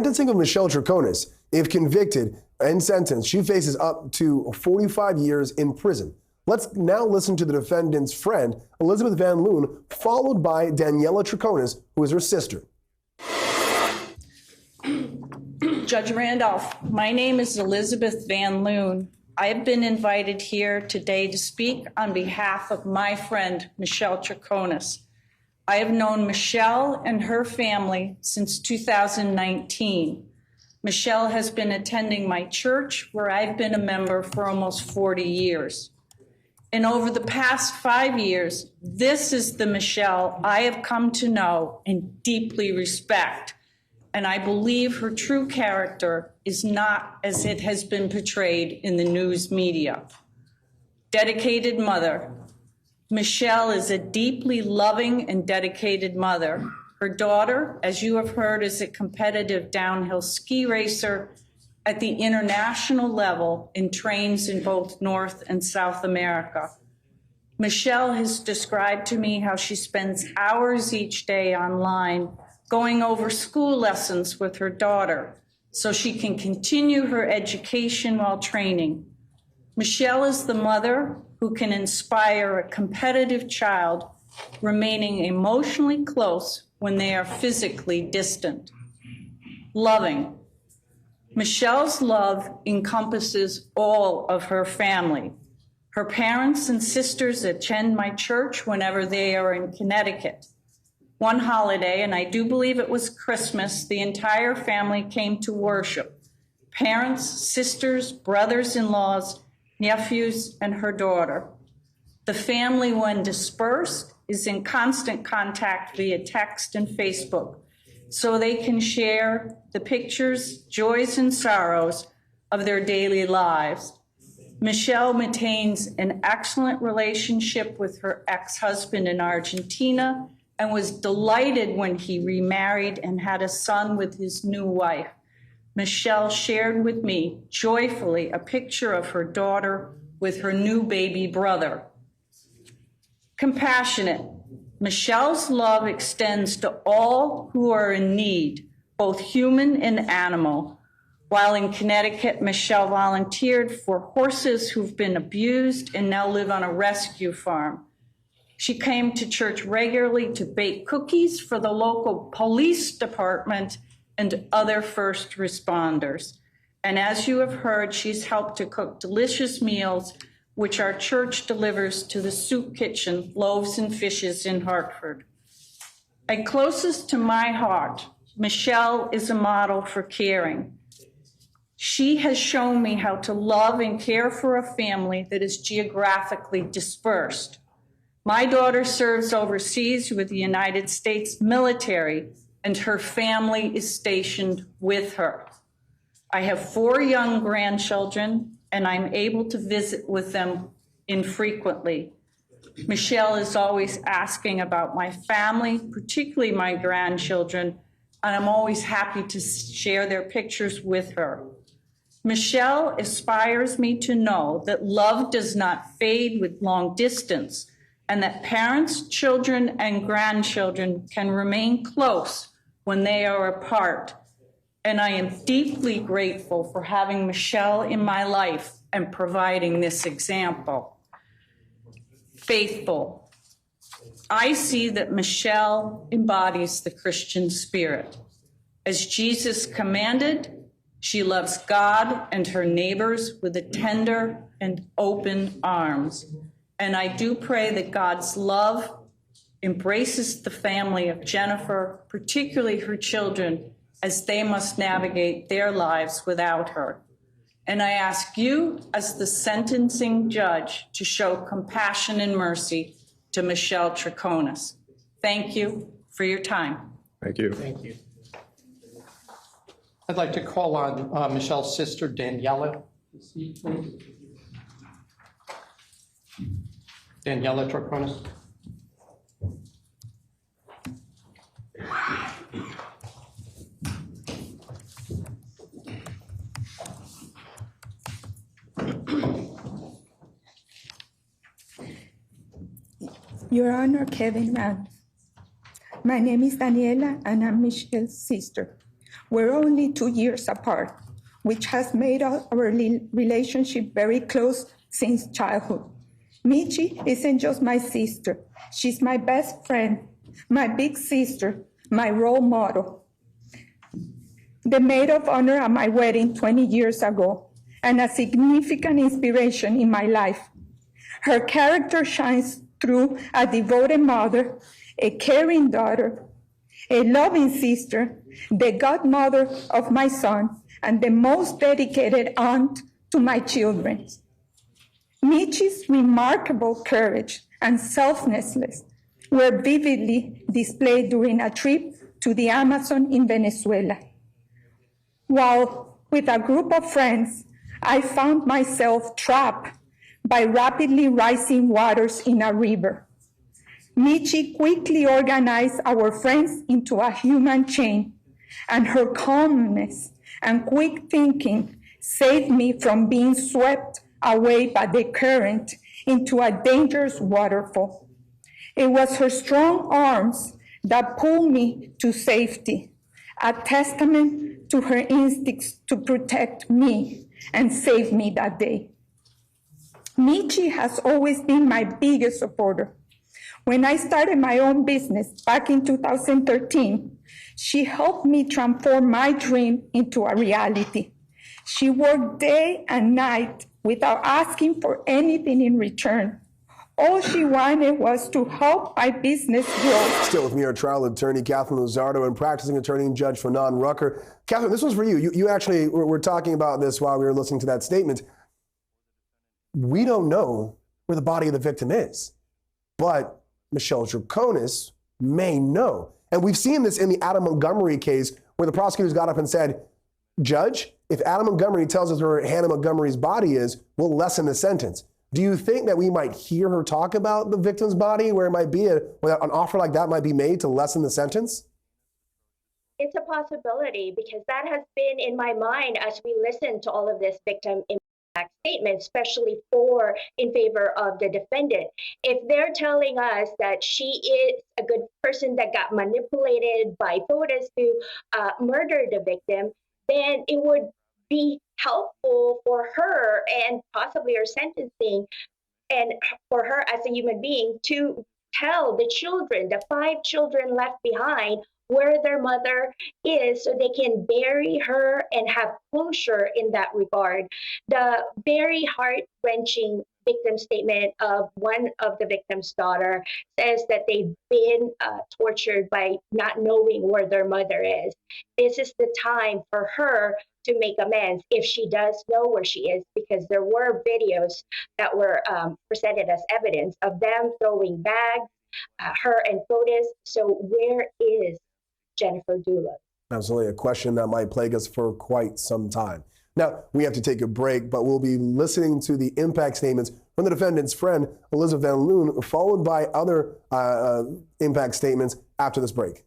sentencing of Michelle Troconis, if convicted and sentenced, she faces up to 45 years in prison. Let's now listen to the defendant's friend, Elizabeth Van Loon, followed by Daniela Troconis, who is her sister. Judge Randolph, my name is Elizabeth Van Loon. I have been invited here today to speak on behalf of my friend, Michelle Troconis. I have known Michelle and her family since 2019. Michelle has been attending my church, where I've been a member for almost 40 years. And over the past 5 years, this is the Michelle I have come to know and deeply respect. And I believe her true character is not as it has been portrayed in the news media. Dedicated mother. Michelle is a deeply loving and dedicated mother. Her daughter, as you have heard, is a competitive downhill ski racer at the international level and trains in both North and South America. Michelle has described to me how she spends hours each day online going over school lessons with her daughter so she can continue her education while training. Michelle is the mother who can inspire a competitive child, remaining emotionally close when they are physically distant. Loving. Michelle's love encompasses all of her family. Her parents and sisters attend my church whenever they are in Connecticut. One holiday, and I do believe it was Christmas, the entire family came to worship. Parents, sisters, brothers-in-laws, nephews, and her daughter. The family, when dispersed, is in constant contact via text and Facebook, so they can share the pictures, joys, and sorrows of their daily lives. Michelle maintains an excellent relationship with her ex-husband in Argentina and was delighted when he remarried and had a son with his new wife. Michelle shared with me joyfully a picture of her daughter with her new baby brother. Compassionate. Michelle's love extends to all who are in need, both human and animal. While in Connecticut, Michelle volunteered for horses who've been abused and now live on a rescue farm. She came to church regularly to bake cookies for the local police department and other first responders. And as you have heard, she's helped to cook delicious meals, which our church delivers to the soup kitchen, Loaves and Fishes in Hartford. And closest to my heart, Michelle is a model for caring. She has shown me how to love and care for a family that is geographically dispersed. My daughter serves overseas with the United States military, and her family is stationed with her. I have 4 young grandchildren, and I'm able to visit with them infrequently. Michelle is always asking about my family, particularly my grandchildren, and I'm always happy to share their pictures with her. Michelle inspires me to know that love does not fade with long distance, and that parents, children, and grandchildren can remain close when they are apart. And I am deeply grateful for having Michelle in my life and providing this example. Faithful. I see that Michelle embodies the Christian spirit. As Jesus commanded, she loves God and her neighbors with a tender and open arms. And I do pray that God's love embraces the family of Jennifer, particularly her children, as they must navigate their lives without her. And I ask you, as the sentencing judge, to show compassion and mercy to Michelle Troconis. Thank you for your time. Thank you. Thank you. I'd like to call on Michelle's sister, Daniela. Daniela Troconis. Your Honor, Kevin Rand. My name is Daniela, and I'm Michelle's sister. We're only 2 years apart, which has made our relationship very close since childhood. Michi isn't just my sister. She's my best friend, my big sister, my role model, the maid of honor at my wedding 20 years ago, and a significant inspiration in my life. Her character shines through a devoted mother, a caring daughter, a loving sister, the godmother of my son, and the most dedicated aunt to my children. Michi's remarkable courage and selflessness were vividly displayed during a trip to the Amazon in Venezuela. While with a group of friends, I found myself trapped by rapidly rising waters in a river. Michi quickly organized our friends into a human chain, and her calmness and quick thinking saved me from being swept away by the current into a dangerous waterfall. It was her strong arms that pulled me to safety, a testament to her instincts to protect me and save me that day. Michi has always been my biggest supporter. When I started my own business back in 2013, she helped me transform my dream into a reality. She worked day and night without asking for anything in return. All she wanted was to help my business grow. Still with me, our trial attorney, Katherine Luzardo, and practicing attorney and judge Fanon Rucker. Katherine, this was for you. You actually were talking about this while we were listening to that statement. We don't know where the body of the victim is, but Michelle Troconis may know. And we've seen this in the Adam Montgomery case where the prosecutors got up and said, Judge, if Adam Montgomery tells us where Hannah Montgomery's body is, we'll lessen the sentence. Do you think that we might hear her talk about the victim's body, where it might be where an offer like that might be made to lessen the sentence? It's a possibility, because that has been in my mind as we listen to all of this victim impact statement, especially in favor of the defendant. If they're telling us that she is a good person that got manipulated by Fotis to murder the victim, then it would be helpful for her and possibly her sentencing, and for her as a human being, to tell the children, the 5 children left behind, where their mother is, so they can bury her and have closure in that regard. The very heart-wrenching victim statement of one of the victim's daughter says that they've been tortured by not knowing where their mother is. This is the time for her to make amends if she does know where she is, because there were videos that were presented as evidence of them throwing bags, her and Fotis. So where is Jennifer Dulos? Absolutely, a question that might plague us for quite some time. Now, we have to take a break, but we'll be listening to the impact statements from the defendant's friend, Elizabeth Van Loon, followed by other impact statements after this break.